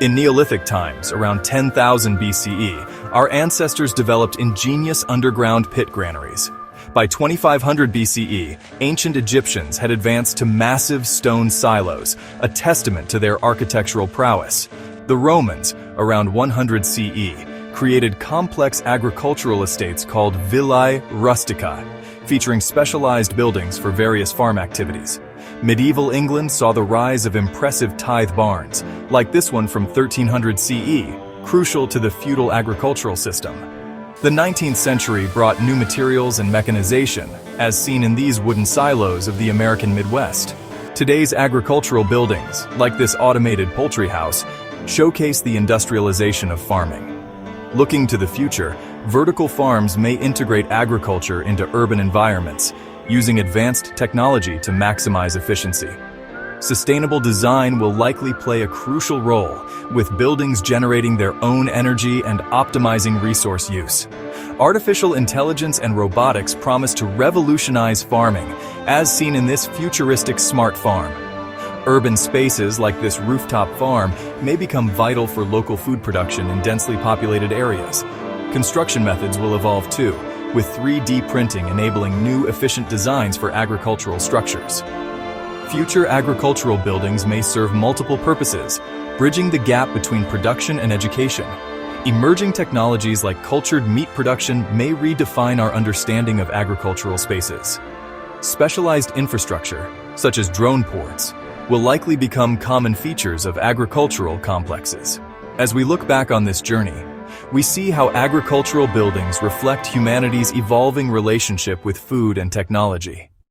In Neolithic times, around 10,000 BCE, our ancestors developed ingenious underground pit granaries. By 2500 BCE, ancient Egyptians had advanced to massive stone silos, a testament to their architectural prowess. The Romans, around 100 CE, created complex agricultural estates called villae rustica, featuring specialized buildings for various farm activities. Medieval England saw the rise of impressive tithe barns, like this one from 1300 CE, crucial to the feudal agricultural system. The 19th century brought new materials and mechanization, as seen in these wooden silos of the American Midwest. Today's agricultural buildings, like this automated poultry house, showcase the industrialization of farming. Looking to the future, vertical farms may integrate agriculture into urban environments, using advanced technology to maximize efficiency. Sustainable design will likely play a crucial role, with buildings generating their own energy and optimizing resource use. Artificial intelligence and robotics promise to revolutionize farming, as seen in this futuristic smart farm. Urban spaces like this rooftop farm may become vital for local food production in densely populated areas. Construction methods will evolve too, with 3D printing enabling new efficient designs for agricultural structures. Future agricultural buildings may serve multiple purposes, bridging the gap between production and education. Emerging technologies like cultured meat production may redefine our understanding of agricultural spaces. Specialized infrastructure, such as drone ports, will likely become common features of agricultural complexes. As we look back on this journey, we see how agricultural buildings reflect humanity's evolving relationship with food and technology.